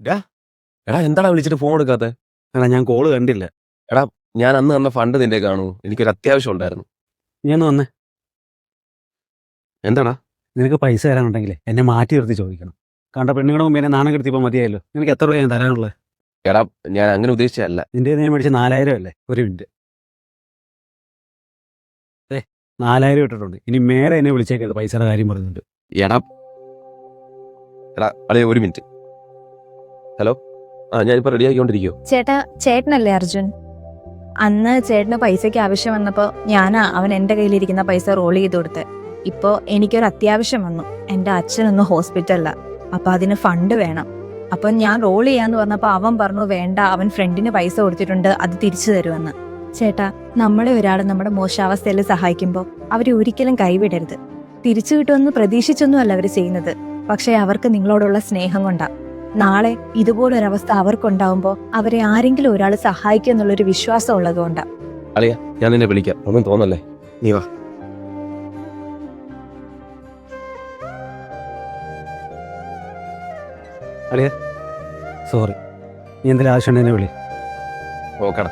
ഡാ എടാ എന്താടാ വിളിച്ചിട്ട് ഫോൺ എടുക്കാത്തെ? എടാ ഞാൻ കോള് കണ്ടില്ല. എടാ ഞാൻ അന്ന് തന്ന ഫണ്ട് നിന്റെ കാണൂ, എനിക്കൊരു അത്യാവശ്യം ഉണ്ടായിരുന്നു. നീ ഒന്ന് വന്നേ. എന്താടാ? നിനക്ക് പൈസ തരാനുണ്ടെങ്കിലേ എന്നെ മാറ്റി നിർത്തി ചോദിക്കണം. കണ്ട പെണ്ണുങ്ങളുടെ മുമ്പ് എന്നെ നാണം കെടുത്തിയപ്പോൾ മതിയായല്ലോ. നിനക്ക് എത്ര രൂപ ഞാൻ തരാനുള്ളത്? എടാ ഞാൻ അങ്ങനെ ഉദ്ദേശിച്ചല്ല. നിന്റെ ഞാൻ മേടിച്ച 4000 അല്ലേ? ഒരു മിനിറ്റ്. 4000 ഇട്ടിട്ടുണ്ട്. ഇനി മേലെ എന്നെ വിളിച്ചേക്കരുത് പൈസയുടെ കാര്യം പറയുന്നുണ്ട്. എടാ എടാ അളിയ ഒരു മിനിറ്റ്. ഹലോ, ഞാനിപ്പോ റെഡി ആക്കിക്കൊണ്ടിരിക്കുവോ? ചേട്ടാ, ചേട്ടനല്ലേ അർജുൻ? അന്ന് ചേട്ടന് പൈസയ്ക്ക് ആവശ്യം വന്നപ്പോൾ ഞാനാ അവൻ എൻ്റെ കയ്യിലിരിക്കുന്ന പൈസ റോൾ ചെയ്ത് കൊടുത്തത്. ഇപ്പോൾ എനിക്കൊരു അത്യാവശ്യം വന്നു. എൻ്റെ അച്ഛനൊന്ന് ഹോസ്പിറ്റലിലാണ്. അപ്പോൾ അതിന് ഫണ്ട് വേണം. അപ്പം ഞാൻ റോൾ ചെയ്യാന്ന് പറഞ്ഞപ്പോൾ അവൻ പറഞ്ഞു വേണ്ട, അവൻ ഫ്രണ്ടിന് പൈസ കൊടുത്തിട്ടുണ്ട്, അത് തിരിച്ചു തരുമെന്ന്. ചേട്ടാ, നമ്മളെ ഒരാൾ നമ്മുടെ മോശാവസ്ഥയിൽ സഹായിക്കുമ്പോൾ അവരെ ഒരിക്കലും കൈവിടരുത്. തിരിച്ചു കിട്ടുമെന്ന് പ്രതീക്ഷിച്ചൊന്നുമല്ല അവർ ചെയ്യുന്നത്. പക്ഷേ അവർക്ക് നിങ്ങളോടുള്ള സ്നേഹം കൊണ്ടാണ്. നാളെ ഇതുപോലൊരവസ്ഥ അവർക്കുണ്ടാവുമ്പോൾ അവരെ ആരെങ്കിലും ഒരാൾ സഹായിക്കും എന്നുള്ളൊരു വിശ്വാസം ഉള്ളതുകൊണ്ടാണ്. അളിയ ഞാൻ നിന്നെ വിളിക്കാം, ഒന്നും തോന്നല്ലേ, നീ വാ. അളിയ സോറി, നീ എന്തെങ്കിലും ആവശ്യമുണ്ടെങ്കിൽ എന്നെ വിളി. ഓക്കെടാ.